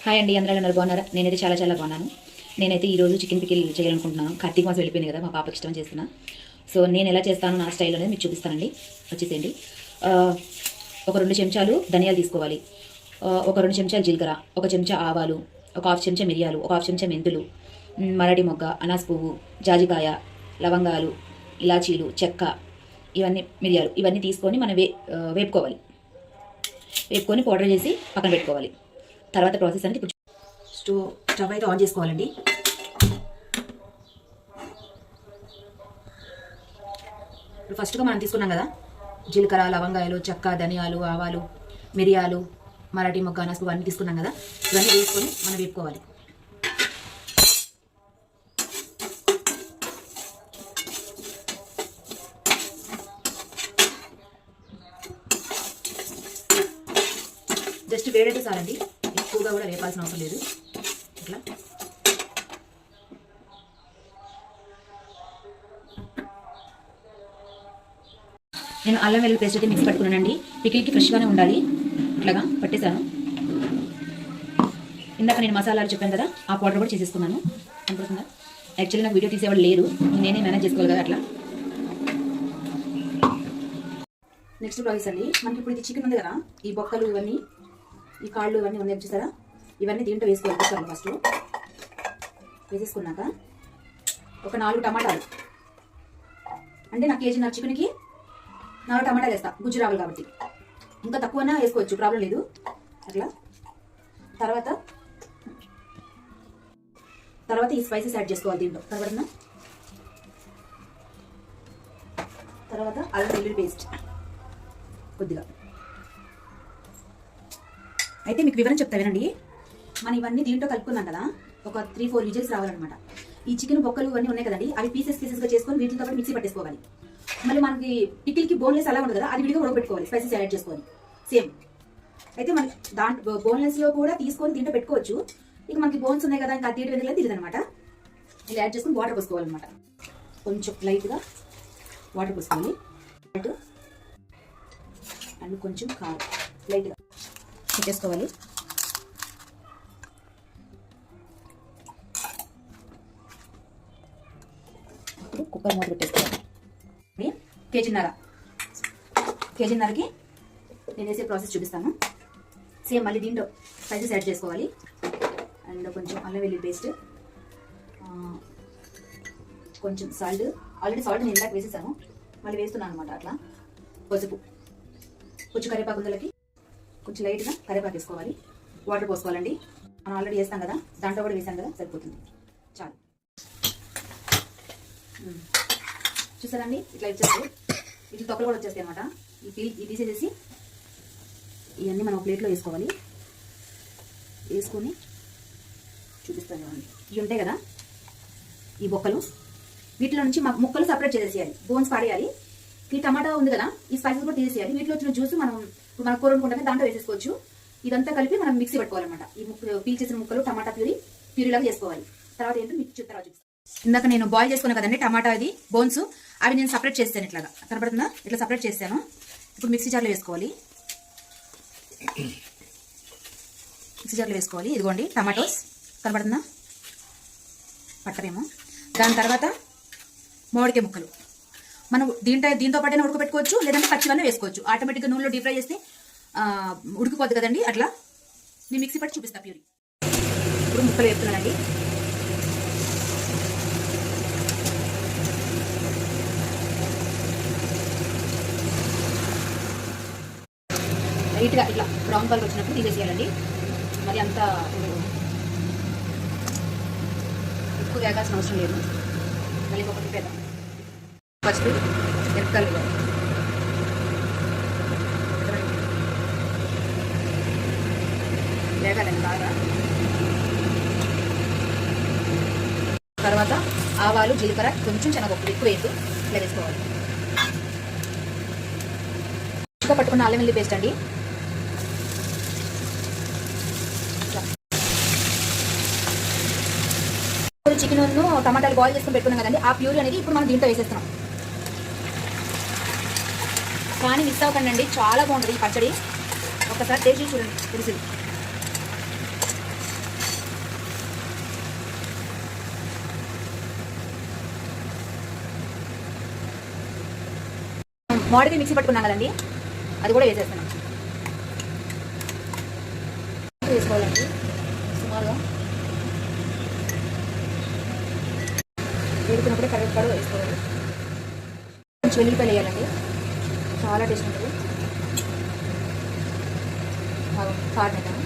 Hi అండి, అందరూ ఎలా బాగున్నారా? నేనైతే చాలా చాలా బాగున్నాను. నేనైతే ఈరోజు చికెన్ పికిల్ చేయాలనుకుంటున్నాను. కార్తీక మాసం వెళ్ళిపోయింది కదా, మా పాపకి ఇష్టం చేస్తున్నా. సో నేను ఎలా చేస్తాను నా స్టైల్ అనేది మీకు చూపిస్తానండి. వచ్చేసేయండి. ఒక 2 చెంచాలు ధనియాలు తీసుకోవాలి, ఒక 2 చెంచాలు జీలకర్ర, ఒక చెంచా ఆవాలు, ఒక హాఫ్ చెంచా మిరియాలు, ఒక హాఫ్ చెంచా మెంతులు, మరాఠీ మొగ్గ, అనాస్ పువ్వు, జాజికాయ, లవంగాలు, ఇలాచీలు, చెక్క, ఇవన్నీ మిరియాలు ఇవన్నీ తీసుకొని మనం వేపుకోవాలి. వేపుకొని పౌడర్ చేసి పక్కన పెట్టుకోవాలి. తర్వాత ప్రాసెస్ అంటే ఇప్పుడు స్టవ్ అయితే ఆన్ చేసుకోవాలండి. ఇప్పుడు ఫస్ట్గా మనం తీసుకున్నాం కదా, జీలకర్ర, లవంగాయలు, చెక్క, ధనియాలు, ఆవాలు, మిరియాలు, మరాఠీ మొగ్గ, అనాసపు అన్నీ తీసుకున్నాం కదా, ఇవన్నీ వేసుకొని మనం వేపుకోవాలి. జస్ట్ వేడైతే చాలండి, ఎక్కువగా కూడా వేపాల్సిన అవసరం లేదు. ఇట్లా నేను అల్లం వెల్లుల్లి పేస్ట్ అయితే మిక్సీ పట్టుకున్నానండి. పికిల్కి ఫ్రెష్గానే ఉండాలి. ఇట్లాగా పట్టేశాను. ఇందాక నేను మసాలాలు చెప్పాను కదా, ఆ పౌడర్ కూడా చేసేసుకున్నాను. అనుకుంటుందా? యాక్చువల్లీ నాకు వీడియో తీసేవాళ్ళు లేరు, నేనే మేనేజ్ చేసుకోవాలి కదా అట్లా. నెక్స్ట్ ప్రాసెస్ అండి, మనకి ఇప్పుడు ఇది చికెన్ ఉంది కదా, ఈ బొక్కలు ఇవన్నీ, ఈ కాళ్ళు ఇవన్నీ ఉన్నాయి చూసారా, ఇవన్నీ దీంట్లో వేసుకోవాలి. ఫస్ట్ వేసేసుకున్నాక ఒక 4 టమాటాలు, అంటే నాకు కేజీన్నర చికెన్కి 4 టమాటాలు వేస్తా, గుజ్జు రావాలి కాబట్టి. ఇంకా తక్కువైనా వేసుకోవచ్చు, ప్రాబ్లం లేదు. అట్లా తర్వాత ఈ స్పైసెస్ యాడ్ చేసుకోవాలి దీంట్లో. తర్వాత అల్లం వెల్లుల్లి పేస్ట్ కొద్దిగా. అయితే మీకు వివరం చెప్తా వినండి. మనం ఇవన్నీ దీంట్లో కలుపుకున్నాం కదా, ఒక 3-4 విజిల్స్ రావాలన్నమాట. ఈ చికెన్ బొక్కలు ఇవన్నీ ఉన్నాయి కదండి, అవి పీసెస్గా చేసుకొని వీటితో పాటు మిక్సీ పట్టేసుకోవాలి. మళ్ళీ మనకి పికిల్కి బోన్లెస్ అలా ఉంటుంది కదా, అది విడిగా ఉడకబెట్టుకోవాలి, స్పైసెస్ యాడ్ చేసుకొని సేమ్. అయితే మనకి దాంట్లో బోన్లెస్లో కూడా తీసుకొని దీంట్లో పెట్టుకోవచ్చు. ఇక మనకి బోన్స్ ఉన్నాయి కదా, ఇంకా తీయడం ఎందుకు తెలియదు అనమాట. ఇలా యాడ్ చేసుకొని వాటర్ పోసుకోవాలన్నమాట. కొంచెం లైట్గా వాటర్ పోసుకోవాలి, అండ్ కొంచెం కారం లైట్గా పెట్టేసుకోవాలి. కుక్కర్ మూత పెట్టేసుకోవాలి. కేజీన్నరకి నేను వేసే ప్రాసెస్ చూపిస్తాను. సేమ్ మళ్ళీ దీంట్లో స్పైసెస్ యాడ్ చేసుకోవాలి, అండ్ కొంచెం అల్లం వెల్లుల్లి పేస్ట్, కొంచెం సాల్ట్. ఆల్రెడీ సాల్ట్ నేను ఇందాక వేసేసాను, మళ్ళీ వేస్తున్నాను అనమాట. అట్లా పసుపు, కొంచెం కరివేపాకు, ఉందలకి కొంచెం లైట్గా కరివేపాకు వేసుకోవాలి. వాటర్ పోసుకోవాలండి. మనం ఆల్రెడీ వేస్తాం కదా, దాంట్లో కూడా వేసాం కదా, సరిపోతుంది, చాలు. చూసారండి, ఇట్లా వచ్చేస్తాయి. ఇట్లా తొక్కలు కూడా వచ్చేస్తాయి అనమాట. ఇది తీసేసేసి ఇవన్నీ మనం ప్లేట్లో వేసుకోవాలి. వేసుకొని చూపిస్తాను చూడండి. ఇవి ఉంటాయి కదా ఈ బొక్కలు, వీటిలో నుంచి ముక్కలు సపరేట్ చేసేయాలి, బోన్స్ పాడేయాలి. ఈ టమాటా ఉంది కదా, ఈ స్పైసెస్ కూడా తీసేయాలి. వీటిలో వచ్చిన జ్యూస్ మనం కూర వండుకుంటే దాంట్లో వేసేసుకోవచ్చు. ఇదంతా కలిపి మనం మిక్సీ పట్టుకోవాలన్నమాట. ఈ పీల్ చేసిన ముక్కలు టమాటా ప్యూరీలాగా చేసుకోవాలి. తర్వాత ఏంటో మీకు తర్వాత ఇందాక నేను బాయిల్ చేసుకున్నా కదండి టమాటా, అది బోన్స్, అవి నేను సపరేట్ చేస్తాను. ఇట్లాగా కనపడుతుందా? ఇట్లా సపరేట్ చేస్తాను. ఇప్పుడు మిక్సీ జార్లో వేసుకోవాలి. ఇదిగోండి టమాటోస్, కనపడుతుందా? పట్టరేమో. దాని తర్వాత మామిడికాయ ముక్కలు మనం దీంతో పాటైనా ఉడకబెట్టుకోవచ్చు, లేదంటే పచ్చివన్నీ వేసుకోవచ్చు. ఆటోమేటిక్గా నూనెలో డీప్ ఫ్రై చేస్తే ఉడికిపోద్ది కదండి. అట్లా నేను మిక్సీ పట్టి చూపిస్తా ప్యూరీ. ఇప్పుడు ముక్కలు వేస్తున్నానండి. లైట్గా ఇట్లా బ్రౌన్ కలర్ వచ్చినప్పుడు తీసేసేయాలండి. మరి అంత ఎక్కువ వేగాల్సిన అవసరం లేదు. మళ్ళీ ఒకటి పెద్ద ఫస్ట్ ఎరకలు వేగాలండి బాగా. తర్వాత ఆవాలు, జీలకర్ర, కొంచెం శనగపప్పు ఎక్కువ వేసి ఇట్లా వేసుకోవాలి. చికెన్ పట్టుకున్న అల్లం వెల్లుల్లి పేస్ట్ అండి. చికెన్ టమాటాలు బాయిల్ చేసుకుని పెట్టుకున్నాం కదండి, ఆ ప్యూరీ అనేది ఇప్పుడు మనం దీంట్లో వేసేస్తున్నాం. కానీ మిస్ అవ్వకండి అండి, చాలా బాగుంటుంది ఈ పచ్చడి. ఒకసారి టేస్ట్ చూడండి, తెలిసింది. మామిడికాయ మిక్సీ పట్టుకున్నాం కదండి, అది కూడా వేసేస్తున్నాం. వేసుకోవాలండి సుమారుగా. వేడుకున్నప్పుడే కరివేపాకు వేసుకోవాలి. కొంచెం వెల్లుల్లిపాయలు వేయాలండి, చాలా టేస్ట్ ఉంటుంది. కారం వేద్దాము.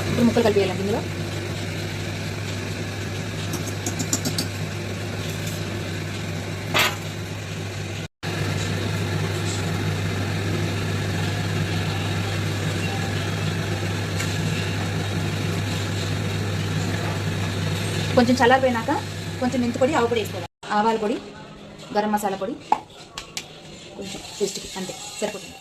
ఇప్పుడు ముక్కలు కలిపేయాలండి ఇందులో. కొంచెం చల్లారిపోయినాక కొంచెం మెంతి పొడి, ఆవు పొడి వేసుకోవాలి. ఆవాల పొడి, గరం మసాలా పొడి కొంచెం టేస్ట్కి, అంతే సరిపోతుంది.